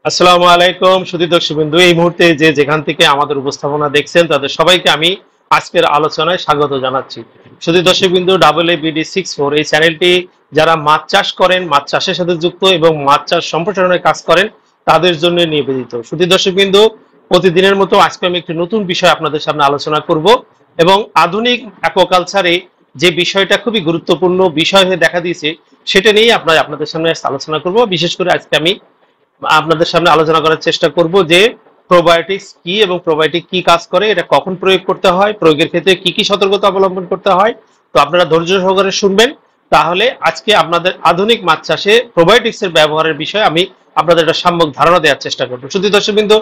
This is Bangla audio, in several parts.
আসসালামু আলাইকুম সুধী দর্শকবৃন্দু, এই মুহূর্তে যে যেখান থেকে আমাদের উপস্থাপনা দেখছেন তাদের সবাইকে আমি আজকের আলোচনায় স্বাগত জানাচ্ছি। সুধী দর্শকবৃন্দু, AABD64 এই চ্যানেলটি যারা মাছ চাষ করেন, মাছ চাষের সাথে যুক্ত এবং মাছ চাষ সম্প্রসারণের কাজ করেন তাদের জন্য নিবেদিত। সুধী দর্শকবৃন্দু, প্রতিদিনের মতো আজকে আমি একটি নতুন বিষয় আপনাদের সামনে আলোচনা করব এবং আধুনিক অ্যাকোয়াকালচারে যে বিষয়টা খুবই গুরুত্বপূর্ণ বিষয় হয়ে দেখা দিয়েছে সেটা নিয়েই আপনাদের সামনে আলোচনা করব। বিশেষ করে আজকে আমি আপনাদের সামনে আলোচনা করার চেষ্টা করব যে প্রোবায়োটিক্স কি এবং প্রোবায়োটিক কি কাজ করে, এটা কখন প্রয়োগ করতে হয়, প্রয়োগের ক্ষেত্রে কি কি সতর্কতা অবলম্বন করতে হয়। তো আপনারা ধৈর্য সহকারে শুনবেন, তাহলে আজকে আপনাদের আধুনিক মাছ চাষে প্রোবায়োটিক্স এর ব্যবহারের বিষয়ে আমি আপনাদের একটা সম্যক ধারণা দেওয়ার চেষ্টা করব। শুধু দর্শকবৃন্দু,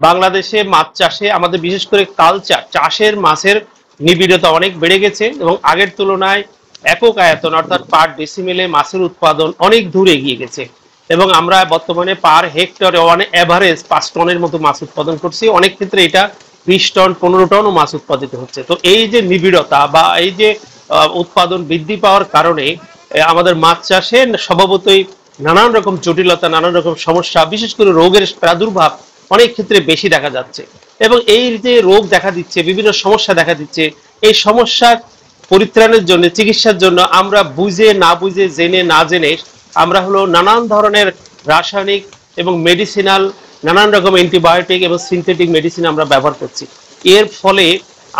বাংলাদেশে মাছ চাষে আমাদের বিশেষ করে কালচার চাষের মাছের নিবিড়তা অনেক বেড়ে গেছে এবং আগের তুলনায় একক আয়তন অর্থাৎ পার ডেসিমেলে মাছের উৎপাদন অনেক দূর এগিয়ে গেছে এবং আমরা বর্তমানে পার হেক্টরে এভারেজ 5 টনের মতো মাছ উৎপাদন করছি। অনেক ক্ষেত্রে এটা 20 টন 15 টনও মাছ উৎপাদিত হচ্ছে। তো এই যে নিবিড়তা বা এই যে উৎপাদন বৃদ্ধি পাওয়ার কারণে আমাদের মাছ চাষে স্বভাবতই নানান রকম জটিলতা, নানান রকম সমস্যা, বিশেষ করে রোগের প্রাদুর্ভাব অনেক ক্ষেত্রে বেশি দেখা যাচ্ছে এবং এই যে রোগ দেখা দিচ্ছে, বিভিন্ন সমস্যা দেখা দিচ্ছে, এই সমস্যার পরিত্রাণের জন্য, চিকিৎসার জন্য আমরা বুঝে না বুঝে, জেনে না জেনে আমরা হলো নানান ধরনের রাসায়নিক এবং মেডিসিনাল, নানান রকম অ্যান্টিবায়োটিক এবং সিনথেটিক মেডিসিন আমরা ব্যবহার করছি। এর ফলে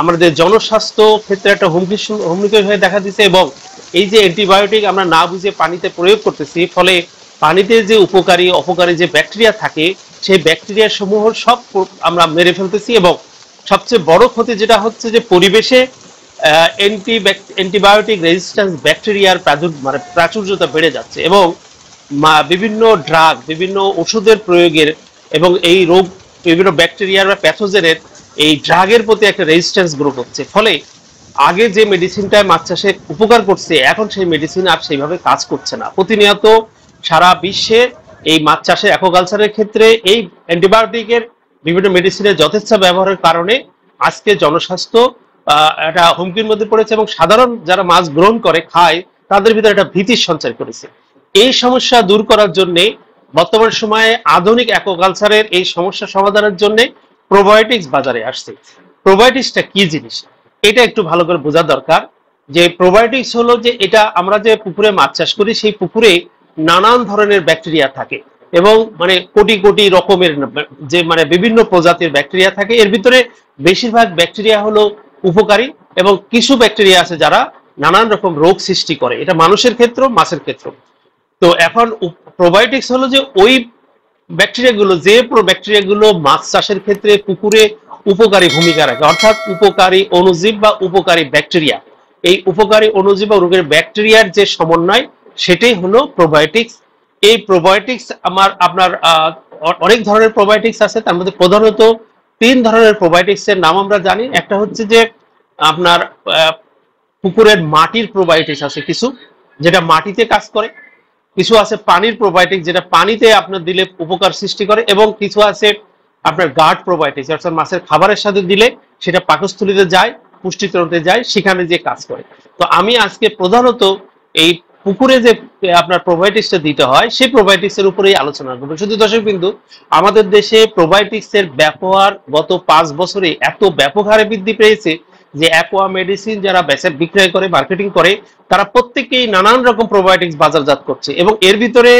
আমাদের জনস্বাস্থ্য ক্ষেত্রে একটা হুমকি হয়ে দেখা দিচ্ছে এবং এই যে অ্যান্টিবায়োটিক আমরা না বুঝে পানিতে প্রয়োগ করতেছি, ফলে পানিতে যে উপকারী অপকারী যে ব্যাকটেরিয়া থাকে সেই ব্যাকটেরিয়া সমূহ সব আমরা মেরে ফেলতেছি এবং সবচেয়ে বড় ক্ষতি যেটা হচ্ছে যে পরিবেশে অ্যান্টিবায়োটিক রেজিস্ট্যান্স ব্যাকটেরিয়ার প্রাচুর্যতা বেড়ে যাচ্ছে এবং বিভিন্ন ড্রাগ, বিভিন্ন ওষুধের প্রয়োগের এবং এই রোগ, বিভিন্ন ব্যাকটেরিয়ার বা প্যাথোজেনের এই ড্রাগের প্রতি একটা রেজিস্ট্যান্স গ্রো করছে। ফলে আগে যে মেডিসিনটা মাছ চাষে উপকার করছে এখন সেই মেডিসিন আর সেইভাবে কাজ করছে না। প্রতিনিয়ত সারা বিশ্বে এই মাছ চাষে অ্যাকোয়াকালচারের ক্ষেত্রে এই অ্যান্টিবায়োটিকের বিভিন্ন মেডিসিনের যথেচ্ছ ব্যবহারের কারণে আজকে জনস্বাস্থ্য একটা হুমকির মধ্যে পড়েছে এবং সাধারণ যারা মাছ গ্রহণ করে খায় তাদের ভিতরে একটা ভীতির সঞ্চার করেছে। এই সমস্যা দূর করার জন্য বর্তমান সময়ে আধুনিক অ্যাকোয়াকালচারের এই সমস্যা সমাধানের জন্য প্রোবায়োটিক্স বাজারে আসছে। প্রোবায়োটিক্সটা কি জিনিস এটা একটু ভালো করে বোঝা দরকার। যে প্রোবায়োটিক্স হলো যে এটা আমরা যে পুকুরে মাছ চাষ করি সেই পুকুরে নানান ধরনের ব্যাকটেরিয়া থাকে এবং কোটি কোটি রকমের যে বিভিন্ন প্রজাতির ব্যাকটেরিয়া থাকে। এর ভিতরে বেশিরভাগ ব্যাকটেরিয়া হলো উপকারী এবং কিছু ব্যাকটেরিয়া আছে যারা নানান রকম রোগ সৃষ্টি করে, এটা মানুষের ক্ষেত্র, মাছের ক্ষেত্র। তো এখন প্রোবায়োটিক্স হলো যে ওই ব্যাকটেরিয়াগুলো মাছ চাষের ক্ষেত্রে পুকুরে উপকারী ভূমিকা রাখে, অর্থাৎ উপকারী অণুজীব বা উপকারী ব্যাকটেরিয়া। এই উপকারী অণুজীব বা রোগের ব্যাকটেরিয়ার যে সমন্বয় সেটাই হলো প্রোবায়োটিক্স। এই প্রোবায়োটিক্স আপনার অনেক ধরনের প্রোবায়োটিক্স আছে, তার মধ্যে প্রধানত 3 ধরনের প্রোবায়োটিক্স এর নাম আমরা জানি। একটা হচ্ছে যে আপনার পুকুরের মাটির প্রোবায়োটিক্স আছে কিছু, যেটা মাটিতে কাজ করে। কিছু আছে পানির প্রোবায়োটিক্স, যেটা পানিতে আপনার দিলে উপকার সৃষ্টি করে, এবং কিছু আছে আপনার গার্ড প্রোবায়োটিক্স, অর্থাৎ মাছের খাবারের সাথে দিলে সেটা পাকস্থলীতে যায়, পুষ্টিতন্ত্রে যায়, সেখানে যে কাজ করে। তো আমি আজকে প্রধানত এই পুকুরে যে আপনার প্রোবায়োটিক্সটা দিতে হয় সেই প্রোবায়োটিক্স এর উপরেই আলোচনা করবো। শুধু দর্শকবিন্দু, আমাদের দেশে প্রোবায়োটিক্স এর ব্যবহার গত 5 বছরে এত ব্যাপক হারে বৃদ্ধি পেয়েছে যে অ্যাকোয়া মেডিসিন যারা বিক্রয় করে, মার্কেটিং করে, তারা প্রত্যেকেই নানান রকম প্রোবায়োটিক্স বাজারজাত করছে এবং এর ভিতরে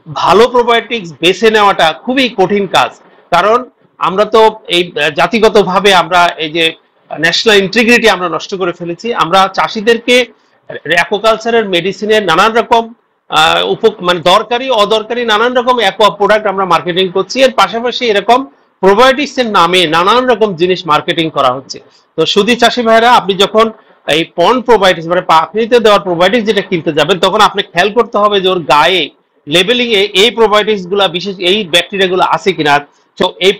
ভালো প্রোবায়োটিক্স বেছে নেওয়াটা খুবই কঠিন কাজ। কারণ আমরা তো এই জাতিগতভাবে আমরা এই যে ন্যাশনাল ইন্টিগ্রিটি আমরা নষ্ট করে ফেলেছি। আমরা চাষিদেরকে অ্যাকোয়াকালচারের মেডিসিনের নানান রকম দরকারি অদরকারি নানান রকম অ্যাকোয়া প্রোডাক্ট আমরা মার্কেটিং করছি, এর পাশাপাশি এরকম প্রোবায়োটিক্স এর নামে নানান রকম জিনিস মার্কেটিং করা হচ্ছে। তো সুধী চাষি ভাইরা, আপনি যখন এই পন প্রোবায়োটিক্স পাখিতে দেওয়ার প্রোবায়োটিক্স যেটা কিনতে যাবেন, তখন আপনি খেয়াল করতে হবে যে ওর গায়ে লেবেলিং এ এই প্রোবায়োটিক্স গুলা, বিশেষ এই ব্যাকটেরিয়া গুলো আছে কিনা। তো এই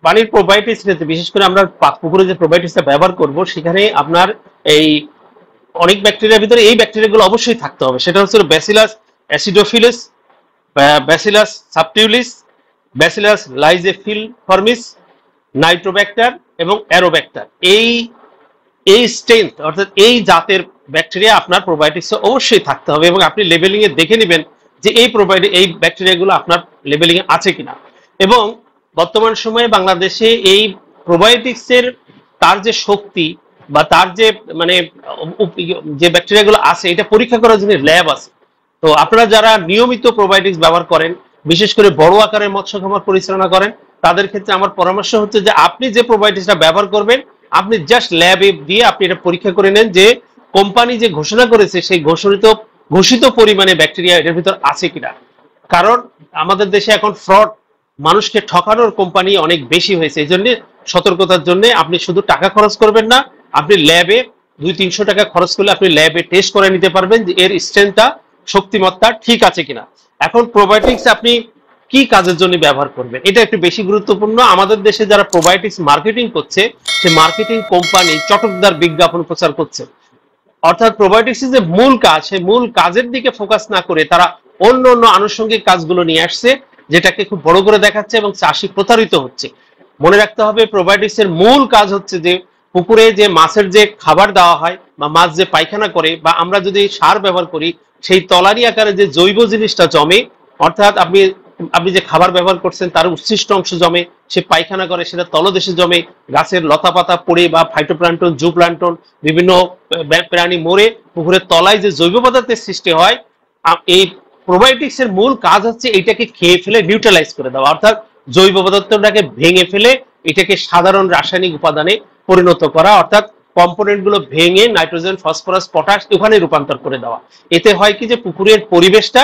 পানির প্রোবায়োটিক্স ক্ষেত্রে বিশেষ করে আমরা পুকুরে যে প্রোবায়োটিক্সটা ব্যবহার করব সেখানে আপনার এই অনেক ব্যাকটেরিয়ার ভিতরে এই ব্যাকটেরিয়াগুলো অবশ্যই থাকতে হবে। সেটা হচ্ছে bacillus acidophilus, bacillus subtilis, bacillus licheniformis, nitrobacter এবং অ্যারোব্যাক্টার। এই স্ট্রেংথ অর্থাৎ এই জাতের ব্যাকটেরিয়া আপনার প্রোবায়োটিক্সে অবশ্যই থাকতে হবে এবং আপনি লেবেলিং এ দেখে নেবেন যে এই ব্যাকটেরিয়াগুলো আপনার লেবেলিং এ আছে কিনা। এবং বর্তমান সময়ে বাংলাদেশে এই প্রোবায়োটিক্সের তার যে শক্তি বা তার যে মানে যে ব্যাকটেরিয়াগুলো আছে এটা পরীক্ষা করার জন্য ল্যাব আছে। তো আপনারা যারা নিয়মিত প্রোবায়োটিক্স ব্যবহার করেন, বিশেষ করে বড় আকারের মৎস্য খামার পরিচালনা করেন, তাদের ক্ষেত্রে আমার পরামর্শ হচ্ছে যে আপনি যে প্রোবায়োটিক্সটা ব্যবহার করবেন আপনি জাস্ট ল্যাবে দিয়ে আপনি এটা পরীক্ষা করে নেন যে কোম্পানি যে ঘোষণা করেছে সেই ঘোষিত পরিমাণে ব্যাকটেরিয়া এটার ভিতর আছে কিনা। কারণ আমাদের দেশে এখন ফ্রড, মানুষকে ঠকানোর কোম্পানি অনেক বেশি হয়েছে। এই জন্য সতর্কতার জন্য আপনি শুধু টাকা খরচ করবেন না, আপনি ল্যাবে 200-300 টাকা খরচ করলে আপনি ল্যাবে টেস্ট করে নিতে পারবেন যে এর স্ট্রেংথটা, শক্তিমত্তা ঠিক আছে কিনা। এখন প্রোবায়োটিক্স আপনি কি কাজের জন্য ব্যবহার করবেন এটা একটু বেশি গুরুত্বপূর্ণ। আমাদের দেশে যারা প্রোবায়োটিক্স মার্কেটিং করছে সে মার্কেটিং কোম্পানি চটকদার বিজ্ঞাপন প্রচার করছে, অর্থাৎ প্রোবায়োটিক্সের যে মূল কাজ সেই মূল কাজের দিকে ফোকাস না করে তারা অন্য অন্য আনুষঙ্গিক কাজগুলো নিয়ে আসছে, যেটাকে খুব বড় করে দেখাচ্ছে এবং চাষি প্রতারিত হচ্ছে। মনে রাখতে হবে প্রোবায়োটিক্সের মূল কাজ হচ্ছে যে পুকুরে যে মাছের যে খাবার দেওয়া হয় বা মাছ যে পায়খানা করে বা আমরা যদি সার ব্যবহার করি সেই তলারি আকারে যে জৈব জিনিসটা জমে, অর্থাৎ আপনি যে খাবার ব্যবহার করছেন তার উচ্ছিষ্ট অংশ জমে, সে পায়খানা করে, সেটা তলদেশে জমে, গাছের লতা পাতা পড়ে বা ফাইটোপ্লান্টন, জুপ্লান্টন, বিভিন্ন প্রাণী মরে পুকুরের তলায় যে জৈব পদার্থের সৃষ্টি হয়। এই প্রোবায়োটিক্স এর মূল কাজ হচ্ছে এটাকে খেয়ে ফেলে নিউট্রালাইজ করে দেওয়া, অর্থাৎ জৈব পদার্থটাকে ভেঙে ফেলে এটাকে সাধারণ রাসায়নিক উপাদানে পরিণত করা, অর্থাৎ কম্পোনেন্ট গুলো ভেঙে নাইট্রোজেন, ফসফরাস, পটাশ ওখানে রূপান্তর করে দেওয়া। এতে হয় কি যে পুকুরের পরিবেশটা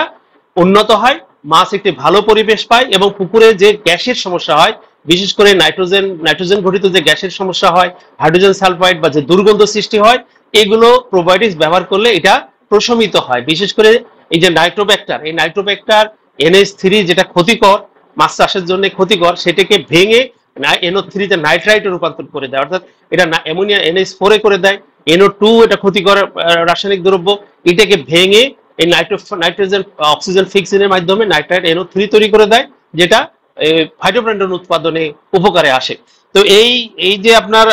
উন্নত হয়, মাছ একটি ভালো পরিবেশ পায় এবং পুকুরে যে গ্যাসের সমস্যা হয়, বিশেষ করে নাইট্রোজেন ঘটিত যে গ্যাসের সমস্যা হয়, হাইড্রোজেন সালফাইড বা যে দুর্গন্ধ সৃষ্টি হয়, এগুলো প্রোবায়োটিক্স ব্যবহার করলে এটা প্রশমিত হয়। বিশেষ করে এই যে নাইট্রোব্যাক্টার, এই নাইট্রোব্যাক্টার NH3 যেটা ক্ষতিকর, মাছ চাষের জন্য ক্ষতিকর, সেটাকে ভেঙে NO3 তে নাইট্রাইটে রূপান্তর করে দেয়, অর্থাৎ এটা অ্যামোনিয়া NH4 করে দেয়। NO2 এটা ক্ষতিকর রাসায়নিক দ্রব্য, এটাকে ভেঙে এই নাইট্রোজেন অক্সিজেন ফিক্সিংয়ের মাধ্যমে নাইট্রাইট NO3 তৈরি করে দেয়, যেটা ফাইটোপ্ল্যাঙ্কটন উৎপাদনে উপকারে আসে। তো এই যে আপনার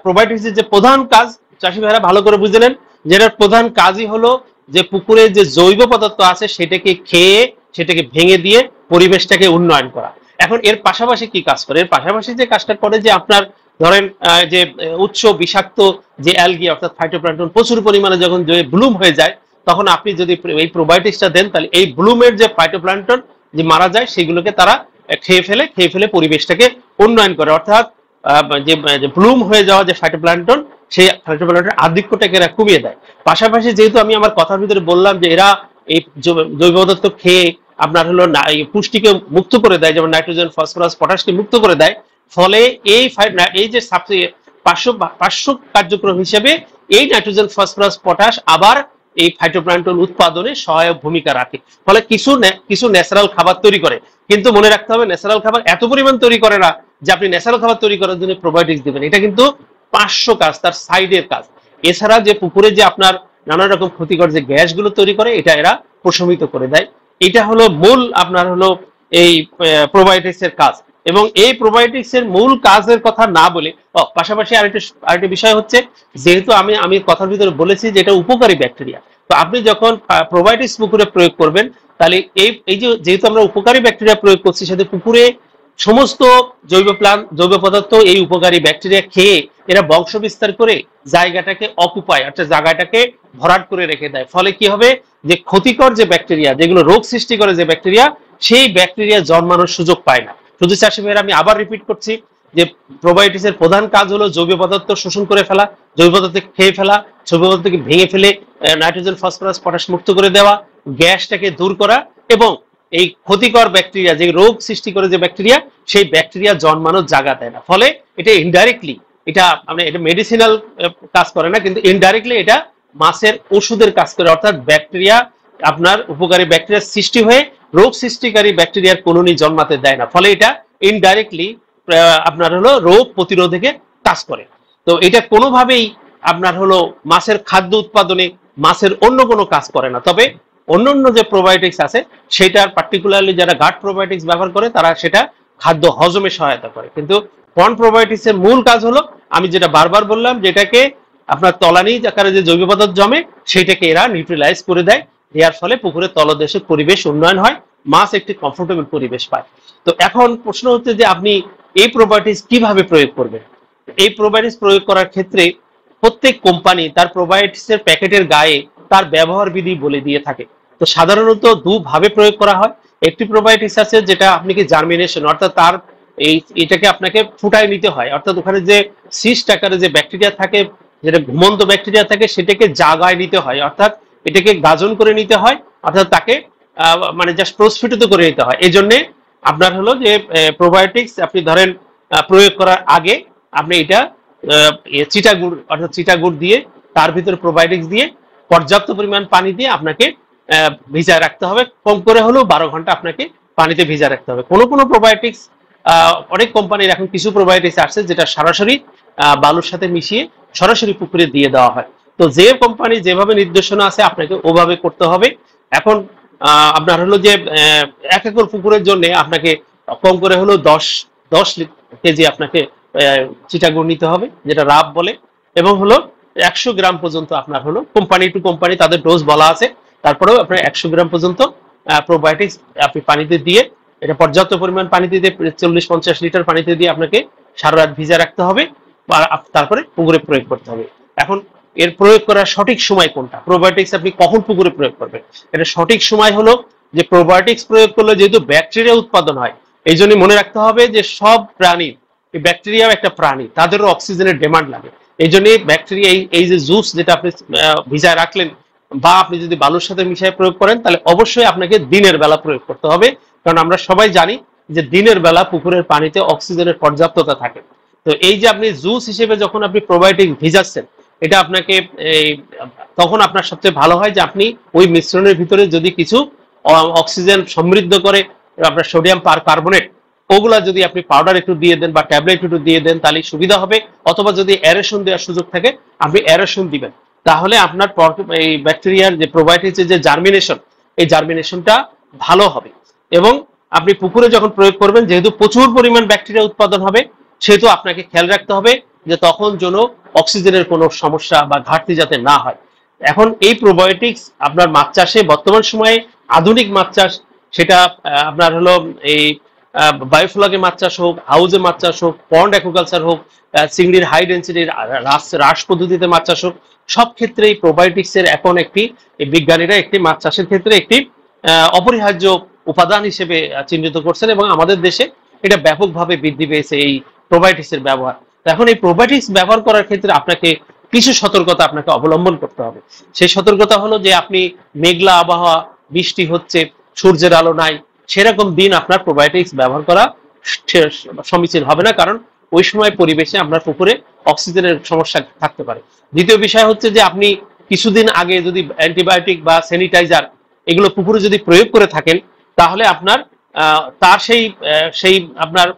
প্রোবায়োটিক্সের যে প্রধান কাজ, চাষি ভাইরা ভালো করে বুঝে নেন, যেটার প্রধান কাজই হলো যে পুকুরে যে জৈব পদার্থ আছে সেটাকে খেয়ে সেটাকে ভেঙে দিয়ে পরিবেশটাকে উন্নয়ন করা। এখন এর পাশাপাশি কি কাজ করে? এর পাশাপাশি যে কাজটা করে যে আপনার ধরেন যে উচ্চ বিষাক্ত যে অ্যালগি অর্থাৎ ফাইটোপ্ল্যাঙ্কটন প্রচুর পরিমাণে যখন ব্লুম হয়ে যায়, তখন আপনি যদি এই প্রোবায়োটিক্সটা দেন তাহলে এই ব্লুমের যে ফাইটোপ্ল্যাঙ্কটন যে মারা যায় সেগুলোকে তারা খেয়ে ফেলে পরিবেশটাকে উন্নয়ন করে, অর্থাৎ যে ব্লুম হয়ে যাওয়া যে ফাইটোপ্ল্যাঙ্কটন সেই ফাইটোপ্ল্যাঙ্কটনের আধিক্যটাকে এরা কমিয়ে দেয়। পাশাপাশি যেহেতু আমি আমার কথার ভিতরে বললাম যে এরা এই জৈব পদার্থ খেয়ে আপনার হলো পুষ্টিকে মুক্ত করে দেয়, যেমন নাইট্রোজেন, ফসফরাস, পটাশকে মুক্ত করে দেয়, ফলে এই যে পার্শ্ব কার্যক্রম হিসেবে এই নাইট্রোজেন, ফসফরাস, পটাশ আবার এই ফাইটোপ্ল্যাঙ্কটন উৎপাদনে সহায়ক ভূমিকা রাখে। ফলে কিছু ন্যাচারাল খাবার তৈরি করে, কিন্তু মনে রাখতে হবে ন্যাচারাল খাবার এত পরিমাণ তৈরি করে না যে আপনি ন্যাচারাল খাবার তৈরি করার জন্য প্রোবায়োটিক্স দিবেন। এটা কিন্তু পার্শ্ব কাজ, তার সাইডের কাজ। এছাড়া যে পুকুরে যে আপনার নানা রকম ক্ষতিকর যে গ্যাসগুলো তৈরি করে এটা এরা প্রশমিত করে দেয়। এটা হলো মূল আপনার হলো এই প্রোবায়োটিক্স এর কাজ। এবং এই প্রোবায়োটিক্স এর মূল কাজের কথা না বলে পাশাপাশি আরেকটা বিষয় হচ্ছে, যেহেতু আমি কথার ভিতরে বলেছি যে এটা উপকারী ব্যাকটেরিয়া, তো আপনি যখন প্রোবায়োটিক্স পুকুরে প্রয়োগ করবেন তাহলে এই যেহেতু আমরা উপকারী ব্যাকটেরিয়া প্রয়োগ করছি, সাথে পুকুরে সমস্ত জৈব পদার্থ এই উপকারী ব্যাকটেরিয়া খেয়ে এরা বংশ বিস্তার করে জায়গাটাকে অকুপায়, অর্থাৎ জায়গাটাকে ভরাট করে রেখে দেয়। ফলে কি হবে যে ক্ষতিকর যে ব্যাকটেরিয়া, যেগুলো রোগ সৃষ্টি করে যে ব্যাকটেরিয়া, সেই ব্যাকটেরিয়া জন্মানোর সুযোগ পায় না। শুধু চাষি ভাইয়েরা আমি আবার রিপিট করছি যে প্রোবায়োটিক্সের প্রধান কাজ হলো জৈব পদার্থ শোষণ করে ফেলা, জৈব পদার্থ খেয়ে ফেলা, জৈব পদার্থকে ভেঙে ফেলে নাইট্রোজেন, ফসফরাস, পটাশ মুক্ত করে দেওয়া, গ্যাসটাকে দূর করা এবং এই ক্ষতিকর ব্যাকটেরিয়া যে রোগ সৃষ্টি করে যে ব্যাকটেরিয়া, সেই ব্যাকটেরিয়া জন্মানোর জায়গা দেয় না। ফলে এটা ইনডাইরেক্টলি এটা মেডিসিনাল কাজ করে না, কিন্তু ইনডাইরেক্টলি এটা মাছের ওষুধের কাজ করে, অর্থাৎ ব্যাকটেরিয়া আপনার উপকারী ব্যাকটেরিয়া সৃষ্টি হয়ে রোগ সৃষ্টিকারী ব্যাকটেরিয়ার কলোনি জন্মাতে দেয় না। ফলে এটা ইনডাইরেক্টলি আপনার হলো রোগ প্রতিরোধকে কাজ করে। তো এটা কোনোভাবেই আপনার হলো মাছের খাদ্য উৎপাদনে মাছের অন্য কোনো কাজ করে না। তবে অন্যান্য যে প্রোবায়োটিক্স আছে সেটার পার্টিকুলারলি যারা গাট প্রোবায়োটিক্স ব্যবহার করে তারা সেটা খাদ্য হজমে সহায়তা করে, কিন্তু কর্ন প্রোবায়োটিক্স এর মূল কাজ হলো আমি যেটা বারবার বললাম, যেটাকে আপনার তলানি আকারে যে জৈব পদার্থ জমে সেটাকে এরা নিউট্রালাইজ করে দেয়, দেওয়ার ফলে পুকুরের তলদেশে পরিবেশ উন্নয়ন হয়, মাছ একটি কমফোর্টেবল পরিবেশ পায়। তো এখন প্রশ্ন হচ্ছে যে আপনি এই প্রপার্টিজ কিভাবে প্রয়োগ করবেন। এই প্রপার্টিজ প্রয়োগ করার ক্ষেত্রে প্রত্যেক কোম্পানি তার প্রোবায়োটিক্সের প্যাকেটের গায়ে তার ব্যবহার বিধি বলে দিয়ে থাকে। তো সাধারণত দুভাবে প্রয়োগ করা হয়। একটি প্রোবায়োটিক্স আছে যেটা আপনি কি জার্মিনেশন, অর্থাৎ তার এটাকে আপনাকে ফুটায় নিতে হয়, অর্থাৎ ওখানে যে সিস্ট আকারে যে ব্যাকটেরিয়া থাকে, যেটা ঘুমন্ত ব্যাকটেরিয়া থাকে, সেটাকে জাগায় নিতে হয়, অর্থাৎ এটাকে গাজন করে নিতে হয়, অর্থাৎ তাকে মানে জাস্ট প্রস্ফুটিত করে নিতে হয়। এই জন্যে আপনার হলো যে প্রোবায়োটিক্স আপনি ধরেন প্রয়োগ করার আগে আপনি এটা চিটাগুড়, অর্থাৎ চিটাগুড় দিয়ে তার ভিতরে প্রোবায়োটিক্স দিয়ে পর্যাপ্ত পরিমাণ পানি দিয়ে আপনাকে ভিজায় রাখতে হবে। কম করে হলেও 12 ঘন্টা আপনাকে পানিতে ভিজা রাখতে হবে। কোনো কোনো প্রোবায়োটিক্স, অনেক কোম্পানির এখন কিছু প্রোবায়োটিক্স আসছে যেটা সরাসরি বালুর সাথে মিশিয়ে সরাসরি পুকুরে দিয়ে দেওয়া হয়। তো যে কোম্পানি যেভাবে নির্দেশনা আছে আপনাকে ওভাবে করতে হবে। এখন আপনার হলো যে 1 একর পুকুরের জন্য আপনাকে কম করে হলো 10 কেজি আপনাকে চিটাগুড় নিতে হবে, যেটা রাব বলে, এবং হলো 100 গ্রাম পর্যন্ত আপনার হলো, কোম্পানি টু কোম্পানি তাদের ডোজ বলা আছে, তারপরেও আপনার 100 গ্রাম পর্যন্ত প্রোবায়োটিক্স আপনি পানিতে দিয়ে, এটা পর্যাপ্ত পরিমাণ পানিতে দিয়ে 40-50 লিটার পানিতে দিয়ে আপনাকে সারা রাত ভিজা রাখতে হবে, তারপরে পুকুরে প্রয়োগ করতে হবে। এখন এর প্রয়োগ করার সঠিক সময় কোনটা, প্রোবায়োটিক্স আপনি কখন পুকুরে প্রয়োগ করবেন, এটা সঠিক সময় হলো যে প্রোবায়োটিক্স প্রয়োগ করলে যেহেতু ব্যাকটেরিয়া উৎপাদন হয়, এই জন্য মনে রাখতে হবে যে সব প্রাণীর, এই ব্যাকটেরিয়াও একটা প্রাণী, তাদেরও অক্সিজেনের ডিমান্ড লাগে। এই জন্য ব্যাকটেরিয়া এই যে জুস যেটা আপনি ভিজায় রাখলেন, বা আপনি যদি বালুর সাথে মিশিয়ে প্রয়োগ করেন, তাহলে অবশ্যই আপনাকে দিনের বেলা প্রয়োগ করতে হবে, কারণ আমরা সবাই জানি যে দিনের বেলা পুকুরের পানিতে অক্সিজেনের পর্যাপ্ততা থাকে। তো এই যে আপনি জুস হিসেবে যখন আপনি প্রোবায়োটিক ভিজাচ্ছেন, এটা আপনাকে তখন আপনার সবচেয়ে ভালো হয় যে আপনি ওই মিশ্রণের ভিতরে যদি কিছু অক্সিজেন সমৃদ্ধ করে আপনার সোডিয়াম কার্বনেট, ওগুলা যদি আপনি পাউডার একটু দিয়ে দেন বা ট্যাবলেট একটু দিয়ে দেন, তাহলে সুবিধা হবে। অথবা যদি অ্যারেশন দেওয়ার সুযোগ থাকে, আপনি অ্যারেশন দিবেন, তাহলে আপনার এই ব্যাকটেরিয়ার যে প্রোবায়োটিক্সের যে জার্মিনেশন, এই জার্মিনেশনটা ভালো হবে। এবং আপনি পুকুরে যখন প্রয়োগ করবেন, যেহেতু প্রচুর পরিমাণ ব্যাকটেরিয়া উৎপাদন হবে, সেহেতু আপনাকে খেয়াল রাখতে হবে যে তখন যেন অক্সিজেনের কোনো সমস্যা বা ঘাটতি যাতে না হয়। এখন এই প্রোবায়োটিক্স আপনার মাছ চাষে বর্তমান সময়ে আধুনিক মাছ চাষ, সেটা আপনার হলো এই বায়োফ্লগে মাছ চাষ হোক, হাউজে মাছ চাষ হোক, পন্ড অ্যাকুয়াকালচার হোক, চিংড়ির হাই ডেন্সিটির হ্রাস পদ্ধতিতে মাছ চাষ হোক, সব ক্ষেত্রেই প্রোবায়োটিক্স এর এখন একটি, বিজ্ঞানীরা একটি মাছ চাষের ক্ষেত্রে একটি অপরিহার্য উপাদান হিসেবে চিহ্নিত করছেন, এবং আমাদের দেশে এটা ব্যাপকভাবে বৃদ্ধি পেয়েছে এই প্রোবায়োটিক্স এর ব্যবহার। এখন এই প্রোবায়োটিক্স ব্যবহার করার ক্ষেত্রে আপনাকে কিছু সতর্কতা আপনাকে অবলম্বন করতে হবে। সেই সতর্কতা হলো যে আপনি মেঘলা আবহাওয়া, বৃষ্টি হচ্ছে, সূর্যের আলো নাই, সেরকম দিন আপনার প্রোবায়োটিক্স ব্যবহার করা সমীচীন হবে না, কারণ ওই সময় পরিবেশে আপনার পুকুরে অক্সিজেনের সমস্যা থাকতে পারে। দ্বিতীয় বিষয় হচ্ছে যে আপনি কিছুদিন আগে যদি অ্যান্টিবায়োটিক বা স্যানিটাইজার এগুলো পুকুরে যদি প্রয়োগ করে থাকেন, তাহলে আপনার তার সেই আপনার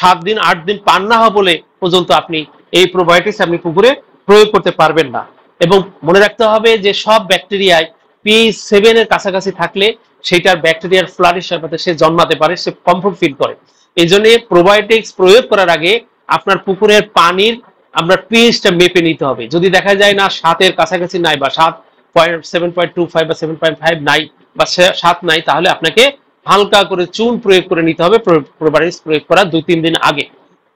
7 দিন 8 দিন পান না হওয়া বলে পর্যন্ত আপনি এই প্রোবায়োটিক্স আপনি পুকুরে প্রয়োগ করতে পারবেন না। এবং মনে রাখতে হবে যে সব ব্যাকটেরিয়ায় pH 7 এর কাছাকাছি থাকলে সেইটার ব্যাকটেরিয়ার ফ্লারিশ সাথে সে জন্মাতে পারে, সে কমফোর্ট ফিল করে। এই জন্য প্রোবায়োটিক্স প্রয়োগ করার আগে আপনার পুকুরের পানির আপনার pH-টা মেপে নিতে হবে। যদি দেখা যায় না 7 এর কাছাকাছি নাই, বা 7.7.25 বা 7.5 নাই, বা 7 নাই, তাহলে আপনাকে হালকা করে চুন প্রয়োগ করে নিতে হবে প্রোবায়োটিক্স প্রয়োগ করার 2-3 দিন আগে।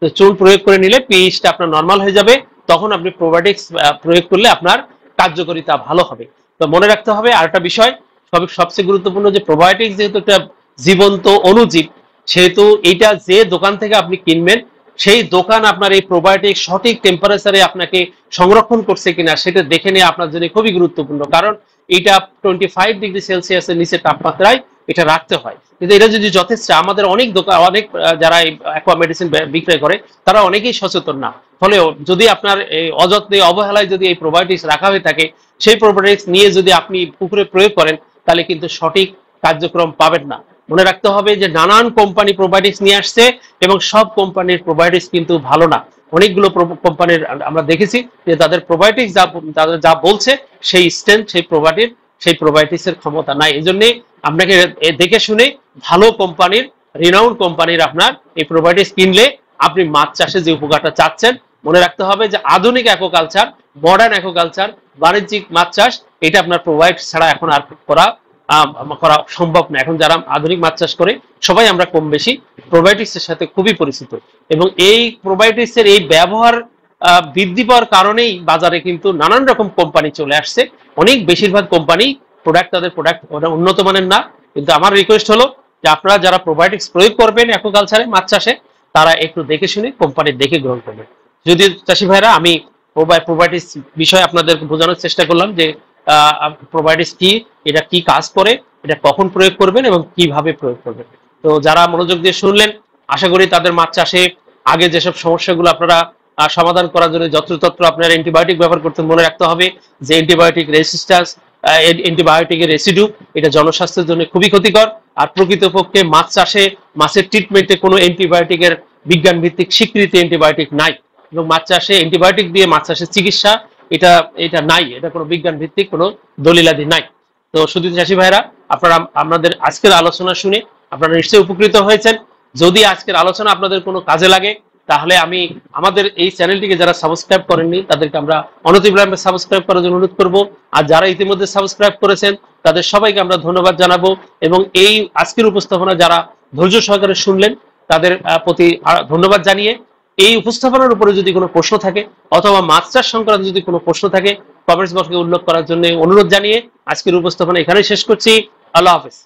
তো চুন প্রয়োগ করে নিলে pH-টা আপনার নরমাল হয়ে যাবে, তখন আপনি প্রোবায়োটিক্স প্রয়োগ করলে আপনার কার্যকারিতা ভালো হবে। তো মনে রাখতে হবে আরেকটা বিষয়, সবচেয়ে গুরুত্বপূর্ণ, যে প্রোবায়োটিক্স যেহেতু একটা জীবন্ত অণুজীব, সেহেতু এইটা যে দোকান থেকে আপনি কিনবেন, সেই দোকান আপনার এই প্রোবায়োটিক সঠিক টেম্পারেচারে আপনাকে সংরক্ষণ করছে কিনা সেটা দেখে নেওয়া আপনার জন্য খুবই গুরুত্বপূর্ণ, কারণ এটা 25 ডিগ্রি সেলসিয়াসের নিচে তাপমাত্রায় এটা রাখতে হয়। কিন্তু এটা যদি যথেষ্ট, আমাদের অনেক দোকান, অনেক যারা অ্যাকোয়া মেডিসিন বিক্রয় করে, তারা অনেকেই সচেতন না। ফলে যদি আপনার এই অযত্নে অবহেলায় যদি এই প্রোবায়োটিক্স রাখা হয়ে থাকে, সেই প্রোবায়োটিক্স নিয়ে যদি আপনি পুকুরে প্রয়োগ করেন, তাহলে কিন্তু সঠিক কার্যক্রম পাবেন না। মনে রাখতে হবে যে নানান কোম্পানি প্রোবায়োটিক্স নিয়ে আসছে, এবং সব কোম্পানির প্রোবায়োটিক্স কিন্তু ভালো না। অনেকগুলো কোম্পানির আমরা দেখেছি যে তাদের প্রোবায়োটিক্স তাদের যা বলছে সেই স্ট্রেন্থ সেই প্রোবায়োটিক্সের ক্ষমতা নাই। এই জন্য আপনাকে দেখে শুনে ভালো কোম্পানির, রিনাউন্ড কোম্পানির আপনার এই প্রোবায়োটিক্স কিনলে আপনি মাছ চাষে যে উপকারটা চাচ্ছেন, মনে রাখতে হবে যে আধুনিক অ্যাকোয়াকালচার, মডার্ন অ্যাকোয়াকালচার, বাণিজ্যিক মাছ চাষ, এটা আপনার প্রোবায়োটিক্স ছাড়া এখন আর করা করা সম্ভব না। এখন যারা আধুনিক মাছ চাষ করে সবাই আমরা কম বেশি প্রোবায়োটিক্স এর সাথে খুবই পরিচিত, এবং এই প্রোবায়োটিক্স এর এই ব্যবহার বৃদ্ধি পাওয়ার কারণেই বাজারে কিন্তু নানান রকম কোম্পানি চলে আসছে। অনেক বেশিরভাগ কোম্পানি তাদের প্রোডাক্ট উন্নত মানের না, কিন্তু আমার রিকোয়েস্ট হলো যে আপনারা যারা প্রোবায়োটিক্স প্রয়োগ করবেন অ্যাকুয়াকালচারে, মাছ চাষে, তারা একটু দেখে শুনে কোম্পানির দেখে গ্রহণ করবেন। যদি চাষি ভাইরা, আমি প্রোবায়োটিক্স বিষয়ে আপনাদের বোঝানোর চেষ্টা করলাম যে প্রোবায়োটিক্স কি, এটা কি কাজ করে, এটা কখন প্রয়োগ করবেন এবং কিভাবে প্রয়োগ করবেন। তো যারা মনোযোগ দিয়ে শুনলেন, আশা করি তাদের মাছ চাষে আগে যেসব সমস্যাগুলো আপনারা সমাধান করার জন্য যত্রতত্র আপনারা অ্যান্টিবায়োটিক ব্যবহার করতে মনে রাখতে হবে যে অ্যান্টিবায়োটিক রেজিস্ট্যান্স, অ্যান্টিবায়োটিকের রেসিডিউ, এটা জনস্বাস্থ্যের জন্য খুবই ক্ষতিকর। আর প্রকৃতপক্ষে মাছ চাষে, মাছের ট্রিটমেন্টে কোনো অ্যান্টিবায়োটিকের বিজ্ঞান ভিত্তিক স্বীকৃত অ্যান্টিবায়োটিক নাই, এবং মাছ চাষে অ্যান্টিবায়োটিক দিয়ে মাছ চাষের চিকিৎসা এটা এটা নাই, এটা কোনো বিজ্ঞান ভিত্তিক কোনো দলিলাদি নাই। তো শুধু চাষি ভাইরা, আপনারা আমাদের আজকের আলোচনা শুনে আপনারা নিশ্চয়ই উপকৃত হয়েছেন। যদি আজকের আলোচনা আপনাদের কোনো কাজে লাগে, তাহলে আমি আমাদের এই চ্যানেলটিকে যারা সাবস্ক্রাইব করেননি তাদেরকে আমরা অনতিবিলম্বে সাবস্ক্রাইব করার জন্য অনুরোধ করব, আর যারা ইতিমধ্যে সাবস্ক্রাইব করেছেন তাদের সবাইকে আমরা ধন্যবাদ জানাবো। এবং এই আজকের উপস্থাপনা যারা ধৈর্য সহকারে শুনলেন তাদের প্রতি ধন্যবাদ জানিয়ে, এই উপস্থাপনার উপরে যদি কোনো প্রশ্ন থাকে অথবা মাছ চাষ সংক্রান্ত যদি কোনো প্রশ্ন থাকে কমেন্টস বক্সে উল্লেখ করার জন্য অনুরোধ জানিয়ে আজকের উপস্থাপনা এখানেই শেষ করছি। আল্লাহ হাফেজ।